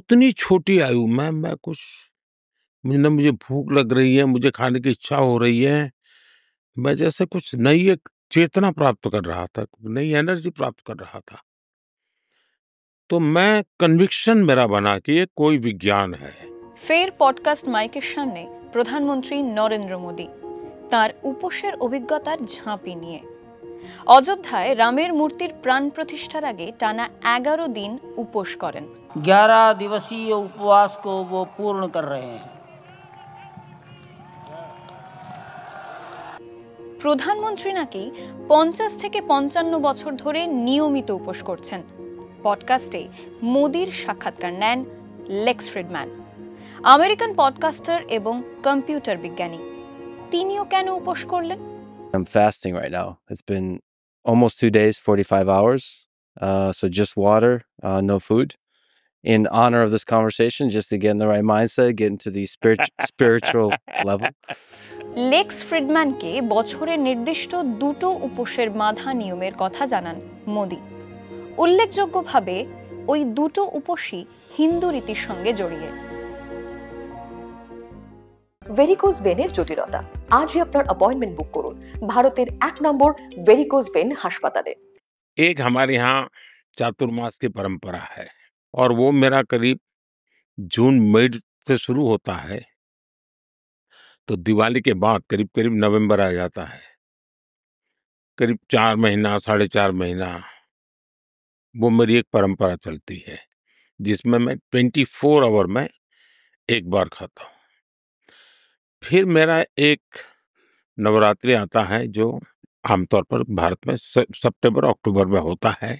इतनी छोटी आयु में मैं कुछ मुझे भूख लग रही है, मुझे खाने की इच्छा हो रही है। मैं जैसे कुछ नई एक चेतना प्राप्त कर रहा था, नई एनर्जी प्राप्त कर रहा था। तो मैं कन्विक्शन मेरा बना कि ये कोई विज्ञान है। ফের পডকাস্ট মাইকের সামনে প্রধানমন্ত্রী নরেন্দ্র মোদী তার উপোসের অভিজ্ঞতার ঝাঁপি নিয়ে। অযোধ্যায় রামের মূর্তির প্রাণ প্রতিষ্ঠার আগে টানা 11 দিন উপোস করেন। 11 दिवसीय उपवास को वो पूर्ण कर रहे हैं। প্রধানমন্ত্রী নাকি 50 থেকে 55 বছর ধরে নিয়মিত উপোস করছেন। পডকাস্টে মোদির সাক্ষাৎকার নেন লেক্স ফ্রিডম্যান, আমেরিকান পডকাস্টার এবং কম্পিউটার বিজ্ঞানী। তিনিও কেন উপোস করলেন? I'm fasting right now. It's been almost 2 days, 45 hours. So just water, no food. In honor of this conversation, just to get in the right mindset, get into the spiritual level. লেক্স ফ্রিডম্যানকে বছরে নির্দিষ্ট দুটো উপোসের বাঁধা নিয়মের কথা জানান মোদি। উল্লেখযোগ্যভাবে ওই দুটো উপোসই হিন্দু রীতির সঙ্গে জড়িয়ে। ভেরিকোজ ভেনের জটিলতা, আজই আপনার অ্যাপয়েন্টমেন্ট বুক করুন ভারতের 1 নম্বর ভেরিকোজ ভেন হাসপাতালে। एक हमारे यहाँ चातुर्मास की परंपरा है और वो मेरा करीब जून मिड से शुरू होता है, तो दिवाली के बाद करीब करीब नवंबर आ जाता है। करीब 4 महीना 4.5 महीना वो मेरी एक परंपरा चलती है, जिसमें मैं 24 आवर में एक बार खाता हूँ। फिर मेरा एक नवरात्रि आता है जो आमतौर पर भारत में सितंबर अक्टूबर में होता है,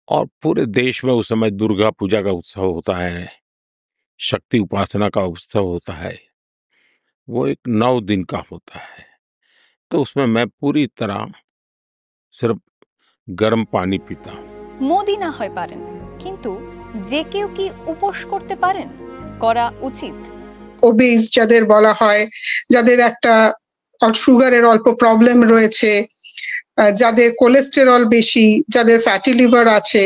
और पूरे देश में उस समय दुर्गा पूजा का उत्सव होता है, शक्ति उपासना का उत्सव होता है। वो एक 9 दिन का होता है। तो उसमें मैं पूरी तरह सिर्फ गर्म पानी पीता हूँ। মোদি না হয় পারেন, কিন্তু যে কেউ কি উপোস করতে পারেন? করা উচিত। ওবেস যাদের বলা হয়, যাদের একটা সুগারের অল্প প্রবলেম রয়েছে, যাদের কোলেস্টেরল বেশি, যাদের ফ্যাটি লিভার আছে,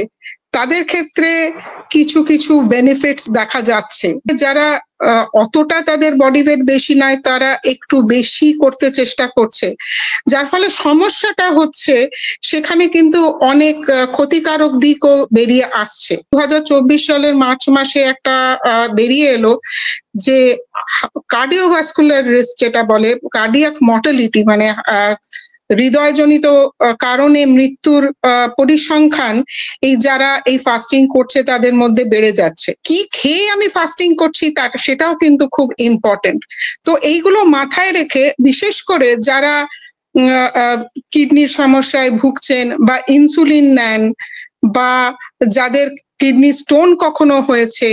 তাদের ক্ষেত্রে কিছু কিছু বেনিফিটস দেখা যাচ্ছে। যারা অতটা তাদের বডি ওয়েট বেশি নয়, তারা একটু বেশি করতে চেষ্টা করছে, যার ফলে সমস্যাটা হচ্ছে সেখানে কিন্তু অনেক ক্ষতিকারক দিকও বেরিয়ে আসছে। 2024 সালের মার্চ মাসে একটা বেরিয়ে এলো যে কার্ডিওভাস্কুলার রিস্ক, যেটা বলে কার্ডিয়াক মর্টালিটি, মানে হৃদয়জনিত কারণে মৃত্যুর পরিসংখ্যান এই যারা এই ফাস্টিং করছে তাদের মধ্যে বেড়ে যাচ্ছে। কি খেয়ে আমি ফাস্টিং করছি সেটাও কিন্তু খুব ইম্পর্টেন্ট। তো এইগুলো মাথায় রেখে বিশেষ করে যারা কিডনির সমস্যায় ভুগছেন বা ইনসুলিন নেন, বা যাদের কিডনি স্টোন কখনো হয়েছে,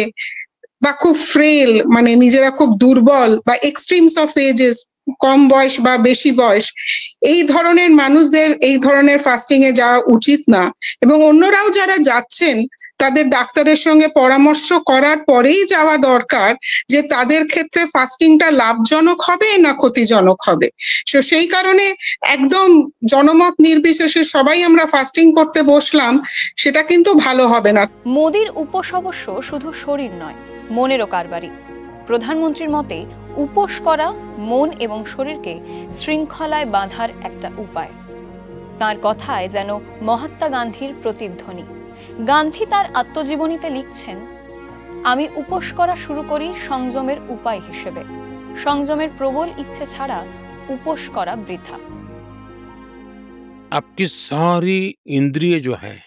বা খুব ফ্রেল, মানে নিজেরা খুব দুর্বল, বা এক্সট্রিমস অফ এজেস, কম বয়স বা বেশি বয়স, এই ধরনের মানুষদের এই ধরনের ফাস্টিং এ যাওয়া উচিত না। এবং অন্যরাও যারা যাচ্ছেন তাদের ডাক্তারের সঙ্গে পরামর্শ করার পরেই যাওয়া দরকার যে তাদের ক্ষেত্রে ফাস্টিংটা লাভজনক হবে না ক্ষতিজনক হবে। তো সেই কারণে একদম জনমত নির্বিশেষে সবাই আমরা ফাস্টিং করতে বসলাম, সেটা কিন্তু ভালো হবে না। মোদির উপোস অবশ্য শুধু শরীর নয়, মনেরও কারবারি। প্রধানমন্ত্রীর মতে উপোস করা মন এবং শরীরকে শৃঙ্খলায় বাঁধার একটা উপায়। তার কথায় যেন মহাত্মা গান্ধীর প্রতিধ্বনি। গান্ধী তার আত্মজীবনীতে লিখছেন, আমি উপোস করা শুরু করি সংযমের উপায় হিসেবে। সংযমের প্রবল ইচ্ছে ছাড়া উপোস করা বৃথা। आपकी सारी इंद्रिय जो है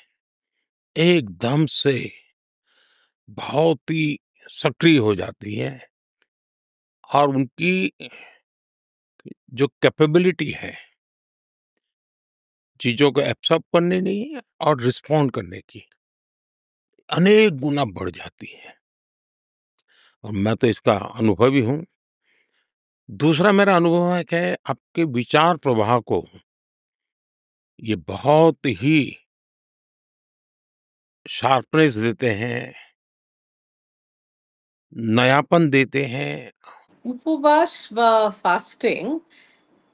एकदम से बहुत ही सक्रिय हो जाती है, और उनकी जो कैपेबिलिटी है चीजों को एब्सॉर्ब करने नहीं और रिस्पॉन्ड करने की, अनेक गुना बढ़ जाती है। और मैं तो इसका अनुभवी हूँ। दूसरा मेरा अनुभव है कि आपके विचार प्रवाह को ये बहुत ही शार्पनेस देते हैं, नयापन देते हैं। উপবাস বা ফাস্টিং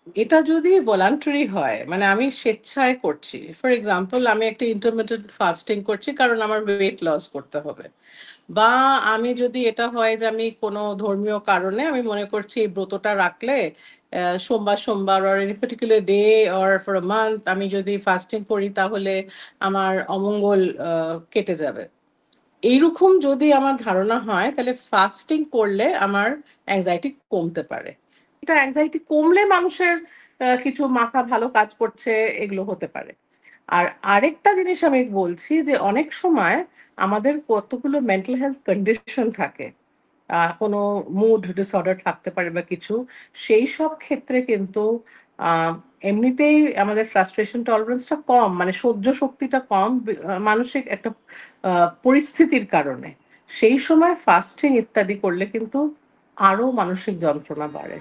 এটা যদি ভলান্টারি হয়, মানে আমি স্বেচ্ছায় করছি। ফর এক্সাম্পল আমি একটা ইন্টারমিটেন্ট ফাস্টিং করছি কারণ আমার ওয়েট লস করতে হবে। বা আমি যদি এটা হয় যে আমি কোনো ধর্মীয় কারণে আমি মনে করছি এই ব্রতটা রাখলে সোমবার or any particular day or for a month আমি যদি ফাস্টিং করি তাহলে আমার অমঙ্গল কেটে যাবে। এইরকম যদি আমার ধারণা হয় তাহলে ফাস্টিং করলে আমার অ্যাংজাইটি কমতে পারে। এটা অ্যাংজাইটি কমলে মানুষের কিছু মাথা ভালো কাজ করছে, এগুলো হতে পারে। আর আরেকটা জিনিস আমি বলছি যে অনেক সময় আমাদের কতগুলো মেন্টাল হেলথ কন্ডিশন থাকে। কোনো মুড ডিসঅর্ডার থাকতে পারে বা কিছু। সেই সব ক্ষেত্রে কিন্তু আ এমনিতেই আমাদের ফ্রাস্ট্রেশন টলারেন্সটা কম, মানে সহ্য শক্তিটা কম মানসিক একটা আ পরিস্থিতির কারণে। সেই সময় ফাস্টিং ইত্যাদি করলে কিন্তু আরো মানসিক যন্ত্রণা বাড়ে।